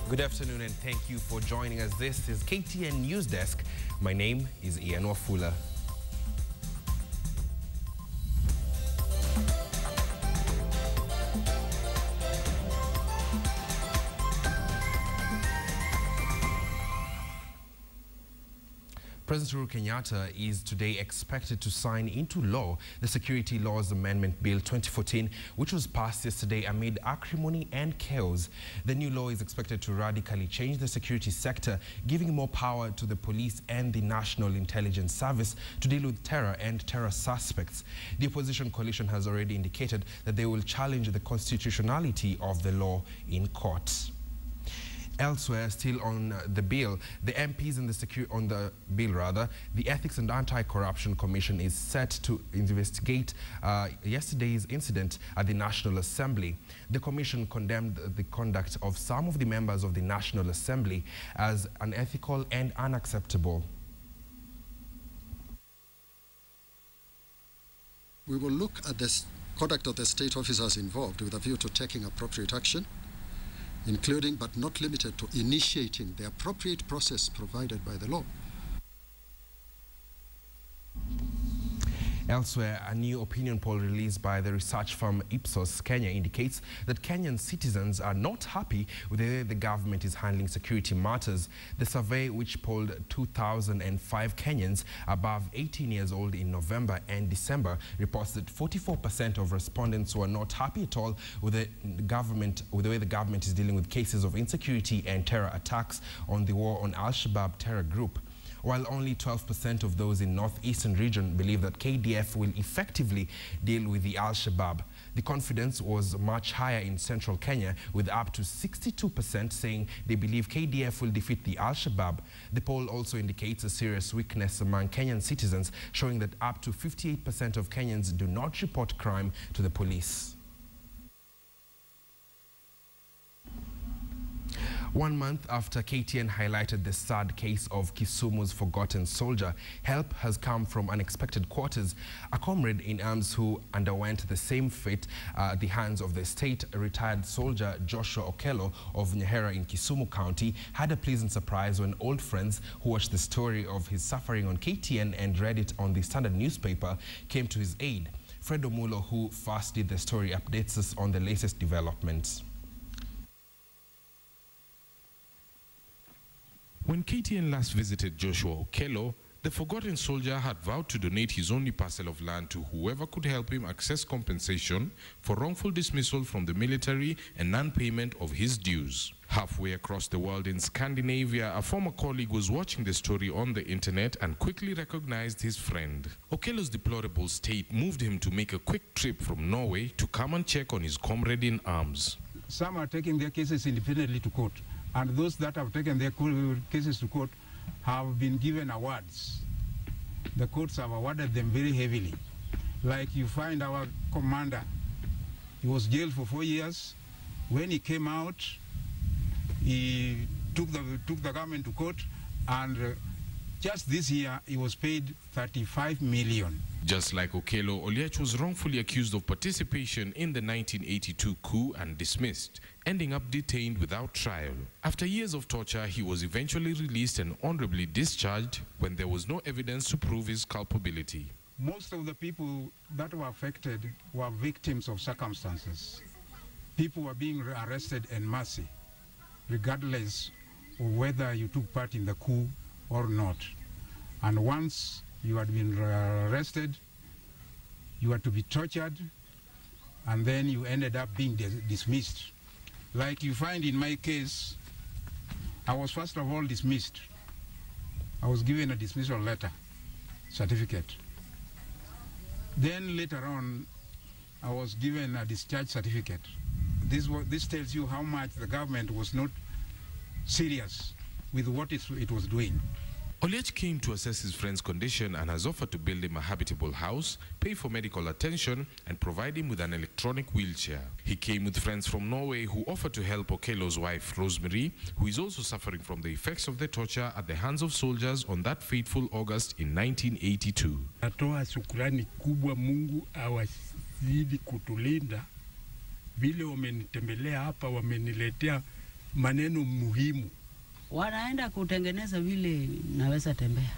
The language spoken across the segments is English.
Good afternoon and thank you for joining us. This is KTN News Desk. My name is Ian Wafula. President Uhuru Kenyatta is today expected to sign into law the Security Laws Amendment Bill 2014, which was passed yesterday amid acrimony and chaos. The new law is expected to radically change the security sector, giving more power to the police and the National Intelligence Service to deal with terror and terror suspects. The opposition coalition has already indicated that they will challenge the constitutionality of the law in court. Elsewhere, still on the bill, the MPs in the Ethics and Anti-Corruption Commission is set to investigate yesterday's incident at the National Assembly. The commission condemned the conduct of some of the members of the National Assembly as unethical and unacceptable. We will look at the conduct of the state officers involved with a view to taking appropriate action, including but not limited to initiating the appropriate process provided by the law. Elsewhere, a new opinion poll released by the research firm IPSO Kenya indicates that Kenyan citizens are not happy with the way the government is handling security matters. The survey, which polled 2,005 Kenyans above 18 years old in November and December, reports that 44% of respondents were not happy at all with the way the government is dealing with cases of insecurity and terror attacks on the war on Al-Shabaab terror group, while only 12% of those in northeastern region believe that KDF will effectively deal with the Al-Shabaab. The confidence was much higher in central Kenya, with up to 62% saying they believe KDF will defeat the Al-Shabaab. The poll also indicates a serious weakness among Kenyan citizens, showing that up to 58% of Kenyans do not report crime to the police. 1 month after KTN highlighted the sad case of Kisumu's forgotten soldier, help has come from unexpected quarters. A comrade in arms who underwent the same fate at the hands of the state retired soldier Joshua Okello of Nyahera in Kisumu County had a pleasant surprise when old friends who watched the story of his suffering on KTN and read it on the Standard newspaper came to his aid. Fred Omulo, who first did the story, updates us on the latest developments. When KTN last visited Joshua Okello, the forgotten soldier had vowed to donate his only parcel of land to whoever could help him access compensation for wrongful dismissal from the military and non-payment of his dues. Halfway across the world in Scandinavia, a former colleague was watching the story on the internet and quickly recognized his friend. Okello's deplorable state moved him to make a quick trip from Norway to come and check on his comrade in arms. Some are taking their cases independently to court, and those that have taken their cases to court have been given awards. The courts have awarded them very heavily. Like you find our commander, he was jailed for 4 years. When he came out, he took the government to court, and just this year he was paid 35 million. Just like Okello, Oliech was wrongfully accused of participation in the 1982 coup and dismissed, ending up detained without trial. After years of torture, he was eventually released and honorably discharged when there was no evidence to prove his culpability. Most of the people that were affected were victims of circumstances. People were being arrested en masse, regardless of whether you took part in the coup or not. And once you had been arrested, you had to be tortured, and then you ended up being dismissed. Like you find in my case, I was first of all dismissed. I was given a dismissal letter, certificate. Then later on, I was given a discharge certificate. This tells you how much the government was not serious with what it was doing. Oliech came to assess his friend's condition and has offered to build him a habitable house, pay for medical attention, and provide him with an electronic wheelchair. He came with friends from Norway who offered to help Okello's wife, Rosemary, who is also suffering from the effects of the torture at the hands of soldiers on that fateful August in 1982. Natoa shukrani kubwa, Mungu awazidi kutulinda. Vile wamenitembelea hapa, wameniletea maneno muhimu. Wanaenda kutengeneza vile naweza tembea,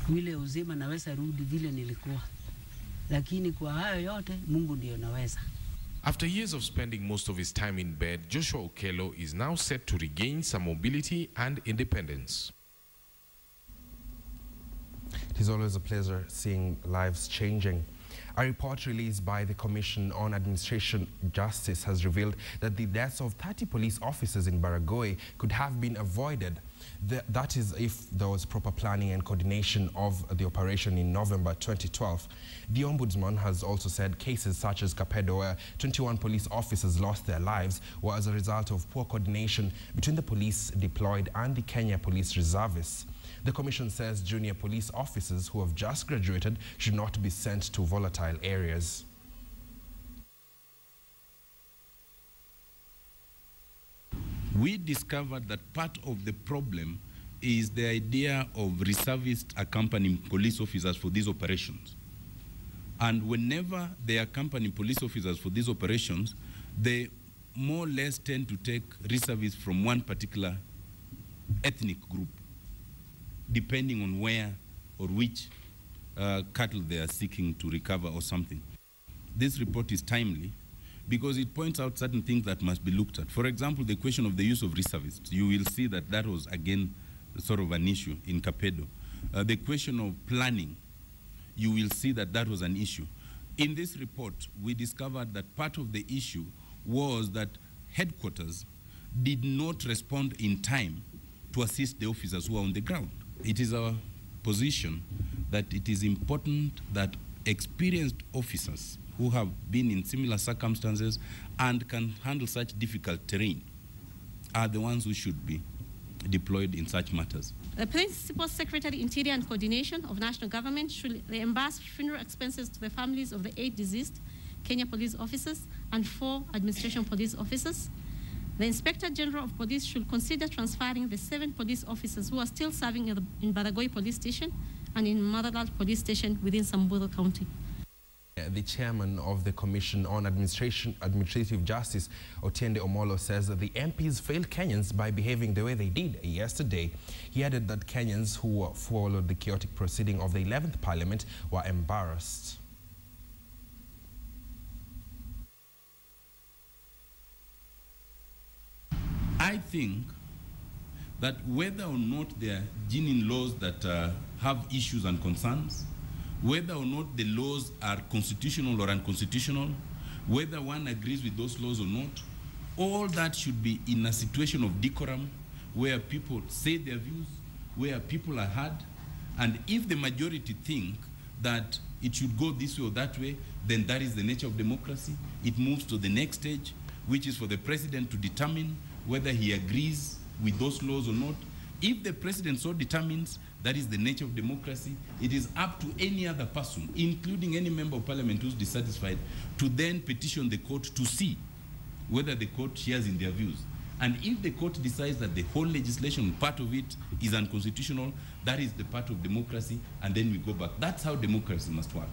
vile uzima naweza rudi vile nilikuwa, lakini kwa hayo yote Mungu ndiyo naweza. After years of spending most of his time in bed, Joshua Okello is now set to regain some mobility and independence. It is always a pleasure seeing lives changing. A report released by the Commission on Administration Justice has revealed that the deaths of 30 police officers in Baragoi could have been avoided. That is if there was proper planning and coordination of the operation in November 2012. The Ombudsman has also said cases such as Kapedo, where 21 police officers lost their lives, were as a result of poor coordination between the police deployed and the Kenya Police Reservists. The Commission says junior police officers who have just graduated should not be sent to volatile areas. We discovered that part of the problem is the idea of reservists accompanying police officers for these operations. And whenever they accompany police officers for these operations, they more or less tend to take reservists from one particular ethnic group, depending on where or which cattle they are seeking to recover or something. This report is timely because it points out certain things that must be looked at. For example, the question of the use of reservists. You will see that that was, again, sort of an issue in Kapedo. The question of planning, you will see that that was an issue. In this report, we discovered that part of the issue was that headquarters did not respond in time to assist the officers who are on the ground. It is our position that it is important that experienced officers who have been in similar circumstances and can handle such difficult terrain are the ones who should be deployed in such matters. The Principal Secretary, Interior and Coordination of National Government should reimburse funeral expenses to the families of the 8 deceased Kenya police officers and 4 administration police officers. The Inspector General of Police should consider transferring the 7 police officers who are still serving in Baragoi Police Station and in Maralal Police Station within Samburu County. The chairman of the Commission on Administrative Justice, Otiende Omolo, says that the MPs failed Kenyans by behaving the way they did yesterday. He added that Kenyans who followed the chaotic proceeding of the 11th Parliament were embarrassed. I think that whether or not there are genuine laws that have issues and concerns, whether or not the laws are constitutional or unconstitutional, whether one agrees with those laws or not, all that should be in a situation of decorum where people say their views, where people are heard, and if the majority think that it should go this way or that way, then that is the nature of democracy. It moves to the next stage, which is for the president to determine whether he agrees with those laws or not. If the president so determines, that is the nature of democracy, it is up to any other person, including any member of parliament who's dissatisfied, to then petition the court to see whether the court shares in their views. And if the court decides that the whole legislation, part of it, is unconstitutional, that is the part of democracy, and then we go back. That's how democracy must work.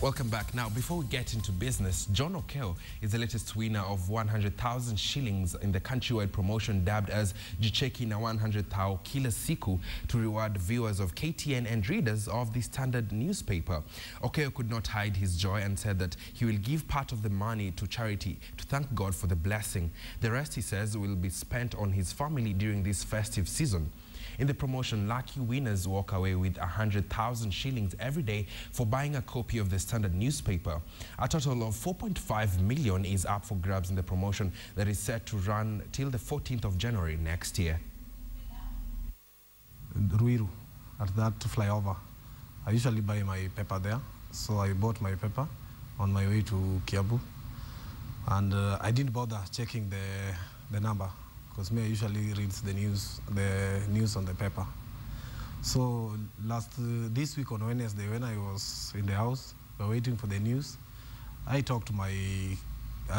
Welcome back. Now, before we get into business, John Okello is the latest winner of 100,000 shillings in the countrywide promotion dubbed as Jicheki na 100 Thao Kila Siku to reward viewers of KTN and readers of the Standard newspaper. Okello could not hide his joy and said that he will give part of the money to charity to thank God for the blessing. The rest, he says, will be spent on his family during this festive season. In the promotion, lucky winners walk away with 100,000 shillings every day for buying a copy of the Standard newspaper. A total of 4.5 million is up for grabs in the promotion that is set to run till the 14th of January next year. Ruiru, at that flyover. I usually buy my paper there, so I bought my paper on my way to Kiambu. And I didn't bother checking the number, because me I usually read the news on the paper. So this week on Wednesday, when I was in the house, waiting for the news, I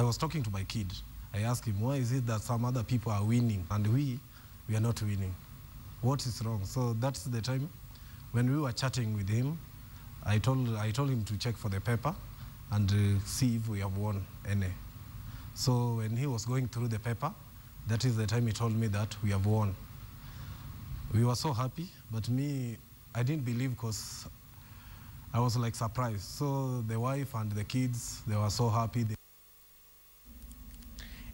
was talking to my kid. I asked him, why is it that some other people are winning and we are not winning? What is wrong? So that's the time when we were chatting with him, I told him to check for the paper and see if we have won any. So when he was going through the paper, that is the time he told me that we have won. We were so happy, but me, I didn't believe because I was like surprised. So the wife and the kids, they were so happy.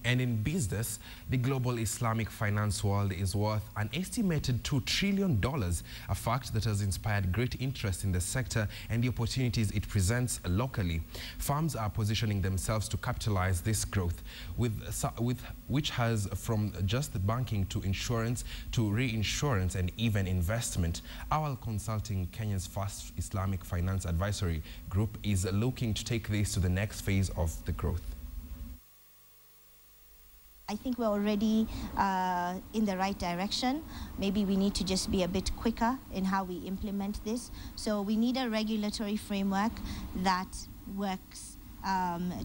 And in business, the global Islamic finance world is worth an estimated $2 trillion, a fact that has inspired great interest in the sector and the opportunities it presents locally. Firms are positioning themselves to capitalize this growth, which has from just banking to insurance to reinsurance and even investment. Our Consulting, Kenya's first Islamic finance advisory group, is looking to take this to the next phase of the growth. I think we're already in the right direction. Maybe we need to just be a bit quicker in how we implement this. So we need a regulatory framework that works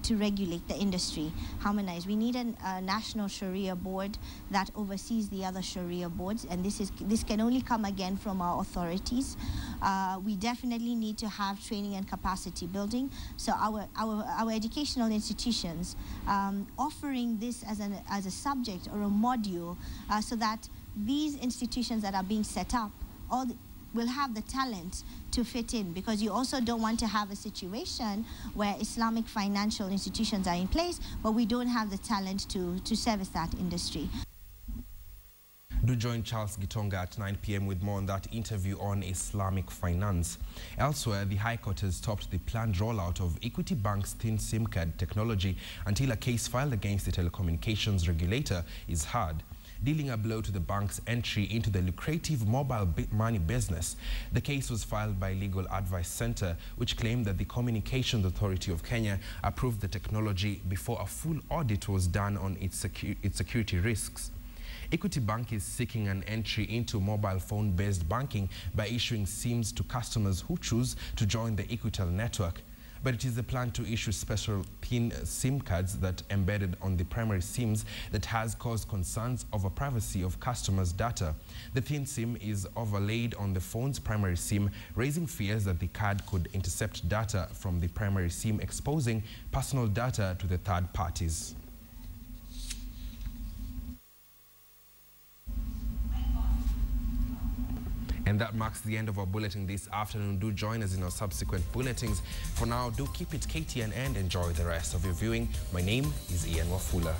to regulate the industry, harmonize. We need a national Sharia board that oversees the other Sharia boards, and this can only come again from our authorities. We definitely need to have training and capacity building. So our educational institutions offering this as a subject or a module, so that these institutions that are being set up will have the talent to fit in, because you also don't want to have a situation where Islamic financial institutions are in place, but we don't have the talent to service that industry. Do join Charles Gitonga at 9 p.m. with more on that interview on Islamic finance. Elsewhere, the High Court has stopped the planned rollout of Equity Bank's thin SIM card technology until a case filed against the telecommunications regulator is heard, dealing a blow to the bank's entry into the lucrative mobile money business. The case was filed by Legal Advice Center, which claimed that the Communications Authority of Kenya approved the technology before a full audit was done on its security risks. Equity Bank is seeking an entry into mobile phone-based banking by issuing SIMs to customers who choose to join the Equitel network. But it is the plan to issue special thin SIM cards that embedded on the primary SIMs that has caused concerns over privacy of customers' data. The thin SIM is overlaid on the phone's primary SIM, raising fears that the card could intercept data from the primary SIM, exposing personal data to the third parties. And that marks the end of our bulletin this afternoon. Do join us in our subsequent bulletins. For now, do keep it KTN and enjoy the rest of your viewing. My name is Ian Wafula.